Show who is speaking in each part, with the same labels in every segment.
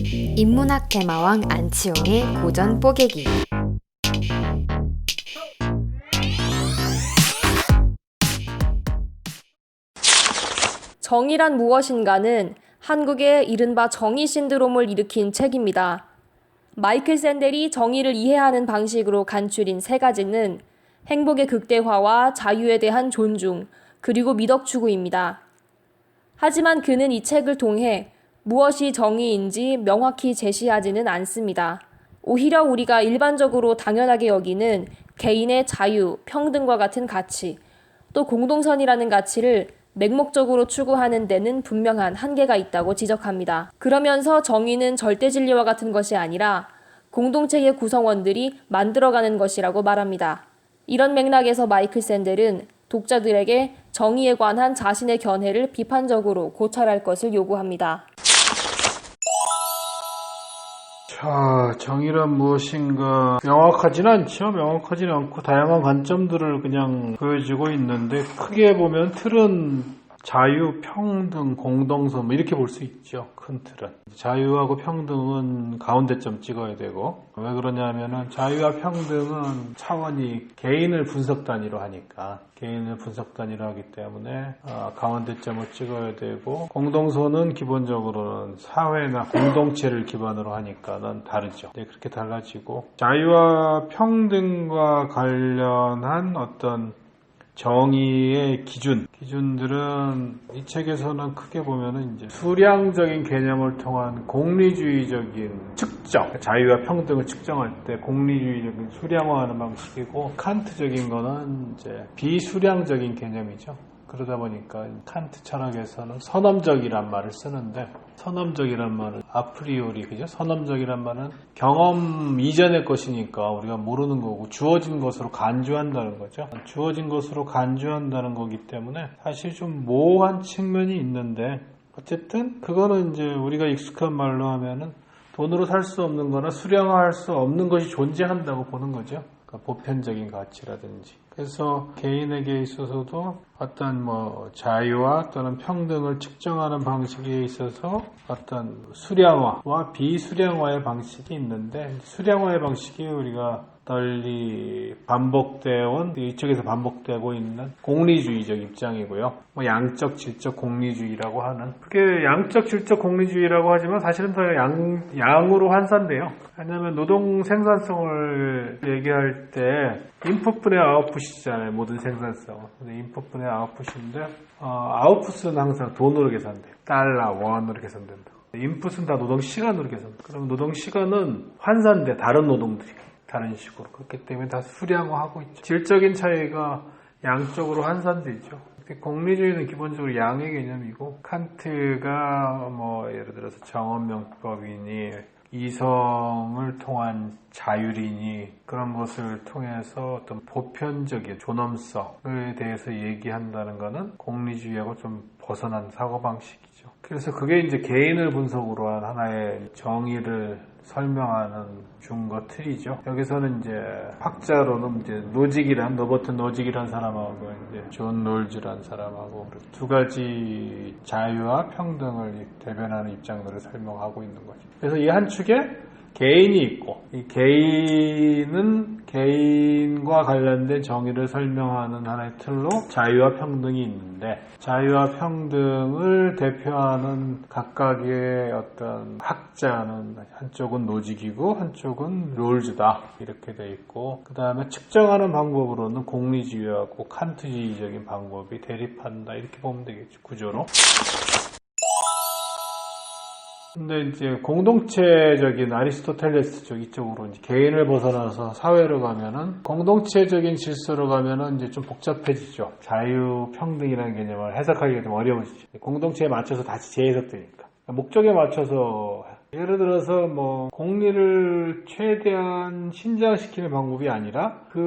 Speaker 1: 인문학 대마왕 안치홍의 고전 뽀개기.
Speaker 2: 정의란 무엇인가는 한국의 이른바 정의 신드롬을 일으킨 책입니다. 마이클 샌델이 정의를 이해하는 방식으로 간추린 세 가지는 행복의 극대화와 자유에 대한 존중, 그리고 미덕 추구입니다. 하지만 그는 이 책을 통해 무엇이 정의인지 명확히 제시하지는 않습니다. 오히려 우리가 일반적으로 당연하게 여기는 개인의 자유, 평등과 같은 가치, 또 공동선이라는 가치를 맹목적으로 추구하는 데는 분명한 한계가 있다고 지적합니다. 그러면서 정의는 절대 진리와 같은 것이 아니라 공동체의 구성원들이 만들어가는 것이라고 말합니다. 이런 맥락에서 마이클 샌델은 독자들에게 정의에 관한 자신의 견해를 비판적으로 고찰할 것을 요구합니다.
Speaker 3: 자, 정의란 무엇인가 명확하지는 않죠. 명확하지는 않고 다양한 관점들을 그냥 보여주고 있는데, 크게 보면 틀은 자유, 평등, 공동선 뭐 이렇게 볼 수 있죠. 큰 틀은. 자유하고 평등은 가운데점 찍어야 되고, 왜 그러냐면은 자유와 평등은 차원이 개인을 분석 단위로 하니까, 개인을 분석 단위로 하기 때문에 가운데점을 찍어야 되고, 공동선은 기본적으로는 사회나 공동체를 기반으로 하니까는 다르죠. 네, 그렇게 달라지고, 자유와 평등과 관련한 어떤 정의의 기준들은 이 책에서는 크게 보면은 이제 수량적인 개념을 통한 공리주의적인 측정, 자유와 평등을 측정할 때 공리주의적인 수량화하는 방식이고, 칸트적인 거는 이제 비수량적인 개념이죠. 그러다 보니까 칸트 철학에서는 선험적이란 말을 쓰는데, 선험적이란 말은 아프리오리, 그죠? 선험적이란 말은 경험 이전의 것이니까 우리가 모르는 거고, 주어진 것으로 간주한다는 거죠. 주어진 것으로 간주한다는 거기 때문에 사실 좀 모호한 측면이 있는데, 어쨌든 그거는 이제 우리가 익숙한 말로 하면은 돈으로 살 수 없는 거나 수량화할 수 없는 것이 존재한다고 보는 거죠. 그러니까 보편적인 가치라든지. 그래서 개인에게 있어서도 어떤 자유와 또는 평등을 측정하는 방식에 있어서 어떤 수량화와 비수량화의 방식이 있는데, 수량화의 방식이 우리가 널리 반복되어 온, 이쪽에서 반복되고 있는 공리주의적 입장이고요. 양적, 질적 공리주의라고 하는, 그게 양적, 질적 공리주의라고 하지만 사실은 더 양으로 환산돼요. 왜냐하면 노동 생산성을 얘기할 때 인풋분의 아웃풋이잖아요. 모든 생산성은. 인풋분의 아웃풋인데, 아웃풋은 항상 돈으로 계산돼요. 달러, 원으로 계산된다. 인풋은 다 노동 시간으로 계산돼요. 그럼 노동 시간은 환산돼, 다른 노동들이. 다른 식으로. 그렇기 때문에 다 수량화하고 있죠. 질적인 차이가 양적으로 환산되죠. 공리주의는 기본적으로 양의 개념이고, 칸트가 예를 들어서 정언명법이니 이성을 통한 자율이니 그런 것을 통해서 어떤 보편적인 존엄성에 대해서 얘기한다는 것은 공리주의하고 좀 벗어난 사고방식이죠. 그래서 그게 이제 개인을 분석으로 한 하나의 정의를 설명하는 중거 틀이죠. 여기서는 이제 학자로는 이제 로버트 노직이라는 사람하고 이제 존 롤즈라는 사람하고 두 가지 자유와 평등을 대변하는 입장들을 설명하고 있는 거죠. 그래서 이 한 축에 개인이 있고, 이 개인은 개인과 관련된 정의를 설명하는 하나의 틀로 자유와 평등이 있는데, 자유와 평등을 대표하는 각각의 어떤 학자는 한쪽은 노직이고 한쪽은 롤즈다, 이렇게 돼 있고, 그 다음에 측정하는 방법으로는 공리주의하고 칸트주의적인 방법이 대립한다, 이렇게 보면 되겠죠, 구조로. 근데 이제 공동체적인 아리스토텔레스적 이쪽으로 이제 개인을 벗어나서 사회로 가면은, 공동체적인 질서로 가면은 이제 좀 복잡해지죠. 자유, 평등이라는 개념을 해석하기가 좀 어려워지죠. 공동체에 맞춰서 다시 재해석되니까. 목적에 맞춰서, 예를 들어서 공리를 최대한 신장시키는 방법이 아니라 그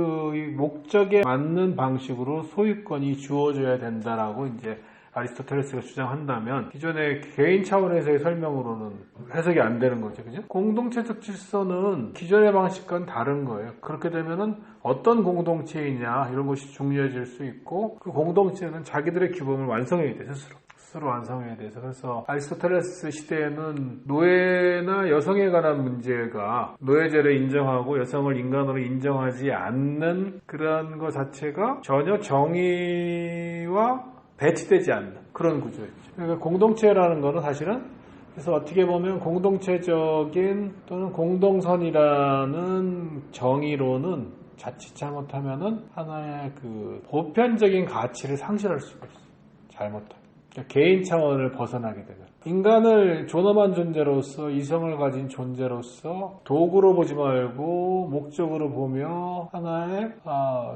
Speaker 3: 목적에 맞는 방식으로 소유권이 주어져야 된다라고 이제 아리스토텔레스가 주장한다면, 기존의 개인 차원에서의 설명으로는 해석이 안 되는 거죠. 그죠? 공동체적 질서는 기존의 방식과는 다른 거예요. 그렇게 되면은 어떤 공동체이냐, 이런 것이 중요해질 수 있고, 그 공동체는 자기들의 규범을 완성해야 돼, 스스로. 스스로 완성해야 돼서 그래서 아리스토텔레스 시대에는 노예나 여성에 관한 문제가 노예제를 인정하고 여성을 인간으로 인정하지 않는 그런 것 자체가 전혀 정의와 배치되지 않는 그런 구조였죠. 그러니까 공동체라는 거는 사실은 그래서 어떻게 보면 공동체적인 또는 공동선이라는 정의로는 자칫 잘못하면은 하나의 그 보편적인 가치를 상실할 수가 있어요. 잘못하면. 그러니까 개인 차원을 벗어나게 되면. 인간을 존엄한 존재로서 이성을 가진 존재로서 도구로 보지 말고 목적으로 보며 하나의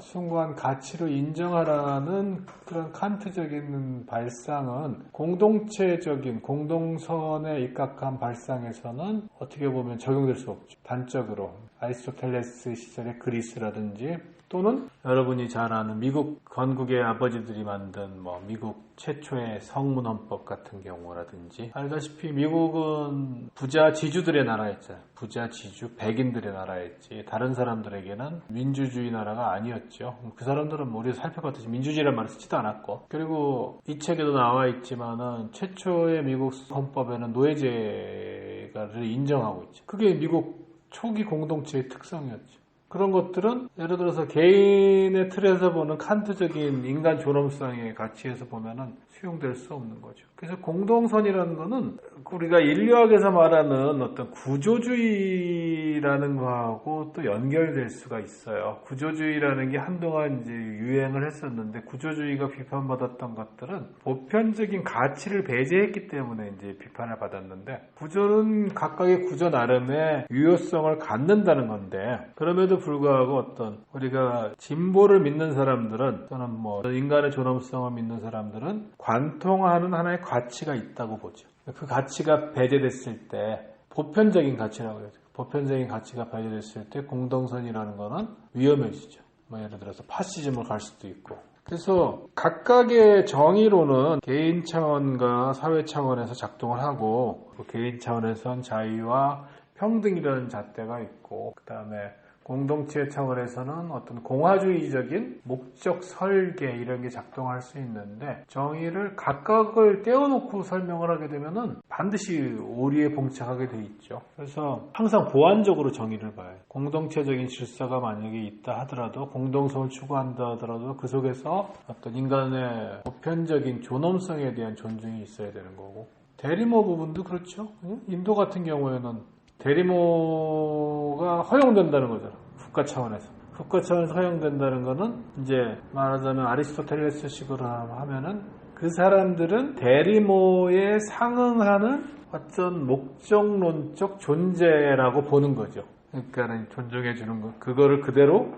Speaker 3: 숭고한 가치로 인정하라는 그런 칸트적인 발상은 공동체적인 공동선에 입각한 발상에서는 어떻게 보면 적용될 수 없죠. 단적으로 아리스토텔레스 시절의 그리스라든지 또는 여러분이 잘 아는 미국 건국의 아버지들이 만든 미국 최초의 성문헌법 같은 경우라든지 알다시피 미국은 부자 지주들의 나라였잖아요. 부자 지주 백인들의 나라였지 다른 사람들에게는 민주주의 나라가 아니었죠. 그 사람들은 우리가 살펴봤듯이 민주주의라는 말을 쓰지도 않았고 그리고 이 책에도 나와 있지만은 최초의 미국 헌법에는 노예제를 인정하고 있죠. 그게 미국 초기 공동체의 특성이었죠. 그런 것들은 예를 들어서 개인의 틀에서 보는 칸트적인 인간 존엄성의 가치에서 보면은 수용될 수 없는 거죠. 그래서 공동선이라는 거는 우리가 인류학에서 말하는 어떤 구조주의라는 거하고 또 연결될 수가 있어요. 구조주의라는 게 한동안 이제 유행을 했었는데 구조주의가 비판받았던 것들은 보편적인 가치를 배제했기 때문에 이제 비판을 받았는데 구조는 각각의 구조 나름의 유효성을 갖는다는 건데 그럼에도 불구하고 어떤 우리가 진보를 믿는 사람들은 또는 인간의 존엄성을 믿는 사람들은 관통하는 하나의 가치가 있다고 보죠. 그 가치가 배제됐을 때 보편적인 가치라고 해요. 보편적인 가치가 배제됐을 때 공동선이라는 거는 위험해지죠. 예를 들어서 파시즘을 갈 수도 있고. 그래서 각각의 정의로는 개인 차원과 사회 차원에서 작동을 하고 개인 차원에선 자유와 평등이라는 잣대가 있고 그 다음에 공동체 차원에서는 어떤 공화주의적인 목적 설계 이런 게 작동할 수 있는데 정의를 각각을 떼어놓고 설명을 하게 되면은 반드시 오리에 봉착하게 돼 있죠. 그래서 항상 보완적으로 정의를 봐요. 공동체적인 질서가 만약에 있다 하더라도 공동성을 추구한다 하더라도 그 속에서 어떤 인간의 보편적인 존엄성에 대한 존중이 있어야 되는 거고 대리모 부분도 그렇죠. 인도 같은 경우에는 대리모가 허용된다는 거잖아. 국가 차원에서. 국가 차원에서 허용된다는 거는 이제 말하자면 아리스토텔레스식으로 하면은 그 사람들은 대리모에 상응하는 어떤 목적론적 존재라고 보는 거죠. 그러니까 존중해 주는 거. 그거를 그대로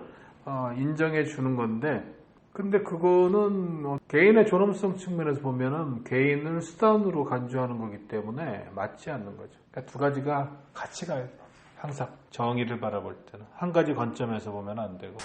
Speaker 3: 인정해 주는 건데 근데 그거는 개인의 존엄성 측면에서 보면은 개인을 수단으로 간주하는 거기 때문에 맞지 않는 거죠. 그러니까 두 가지가 같이 가야 돼요. 항상 정의를 바라볼 때는 한 가지 관점에서 보면 안 되고.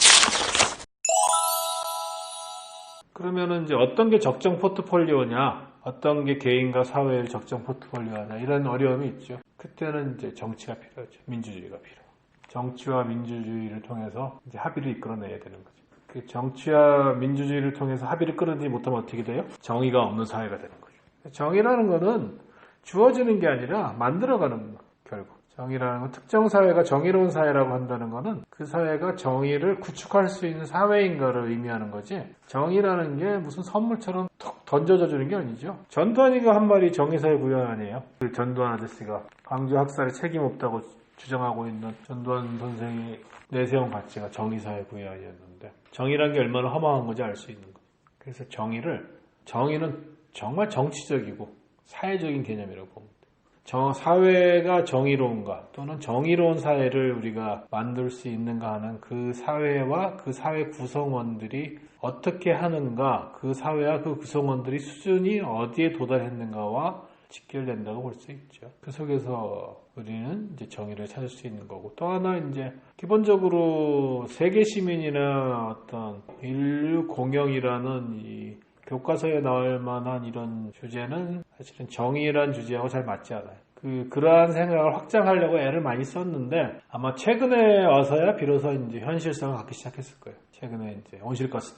Speaker 3: 그러면은 이제 어떤 게 적정 포트폴리오냐, 어떤 게 개인과 사회의 적정 포트폴리오냐 이런 어려움이 있죠. 그때는 이제 정치가 필요하죠. 민주주의가 필요. 정치와 민주주의를 통해서 이제 합의를 이끌어내야 되는 거죠. 그 정치와 민주주의를 통해서 합의를 끌어내지 못하면 어떻게 돼요? 정의가 없는 사회가 되는 거죠. 정의라는 거는 주어지는 게 아니라 만들어가는 거, 결국. 정의라는 건 특정 사회가 정의로운 사회라고 한다는 거는 그 사회가 정의를 구축할 수 있는 사회인가를 의미하는 거지 정의라는 게 무슨 선물처럼 툭 던져져 주는 게 아니죠. 전두환이가 한 말이 정의사회 구현 아니에요. 그 전두환 아저씨가 광주 학살에 책임 없다고 주장하고 있는 전두환 선생이 내세운 가치가 정의사회 구현이었는데 정의라는 게 얼마나 허망한 건지 알 수 있는 거예요. 그래서 정의는 정말 정치적이고 사회적인 개념이라고 봅니다. 사회가 정의로운가 또는 정의로운 사회를 우리가 만들 수 있는가 하는 그 사회와 그 사회 구성원들이 어떻게 하는가 그 사회와 그 구성원들이 수준이 어디에 도달했는가와 직결된다고 볼 수 있죠. 그 속에서 우리는 이제 정의를 찾을 수 있는 거고 또 하나 이제 기본적으로 세계 시민이나 어떤 인류 공영이라는 이 교과서에 나올 만한 이런 주제는 사실은 정의란 주제하고 잘 맞지 않아요. 그러한 생각을 확장하려고 애를 많이 썼는데 아마 최근에 와서야 비로소 이제 현실성을 갖기 시작했을 거예요. 최근에 이제 온실가스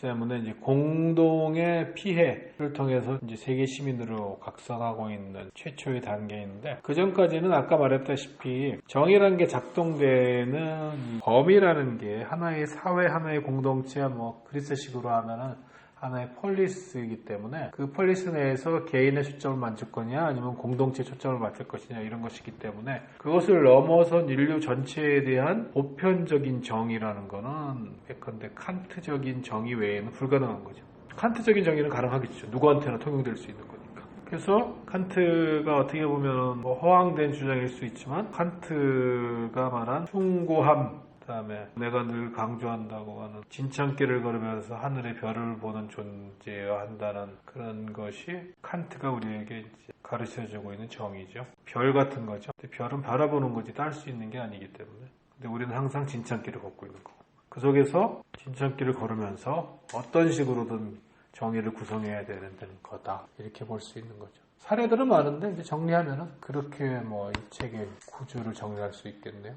Speaker 3: 때문에 이제 공동의 피해를 통해서 이제 세계 시민으로 각성하고 있는 최초의 단계인데 그 전까지는 아까 말했다시피 정의라는 게 작동되는 범위라는 게 하나의 사회, 하나의 공동체, 뭐 그리스식으로 하면은 하나의 폴리스이기 때문에 그 폴리스 내에서 개인의 초점을 맞출 거냐 아니면 공동체 초점을 맞출 것이냐 이런 것이기 때문에 그것을 넘어선 인류 전체에 대한 보편적인 정의라는 거는 예컨대 칸트적인 정의 외에는 불가능한 거죠. 칸트적인 정의는 가능하겠죠. 누구한테나 통용될 수 있는 거니까. 그래서 칸트가 어떻게 보면 뭐 허황된 주장일 수 있지만 칸트가 말한 숭고함 그다음에 내가 늘 강조한다고 하는 진창길을 걸으면서 하늘의 별을 보는 존재여야 한다는 그런 것이 칸트가 우리에게 이제 가르쳐주고 있는 정의죠. 별 같은 거죠. 근데 별은 바라보는 거지 딸 수 있는 게 아니기 때문에. 근데 우리는 항상 진창길을 걷고 있는 거고. 그 속에서 진창길을 걸으면서 어떤 식으로든 정의를 구성해야 되는 거다. 이렇게 볼 수 있는 거죠. 사례들은 많은데 이제 정리하면은 그렇게 뭐 이 책의 구조를 정리할 수 있겠네요.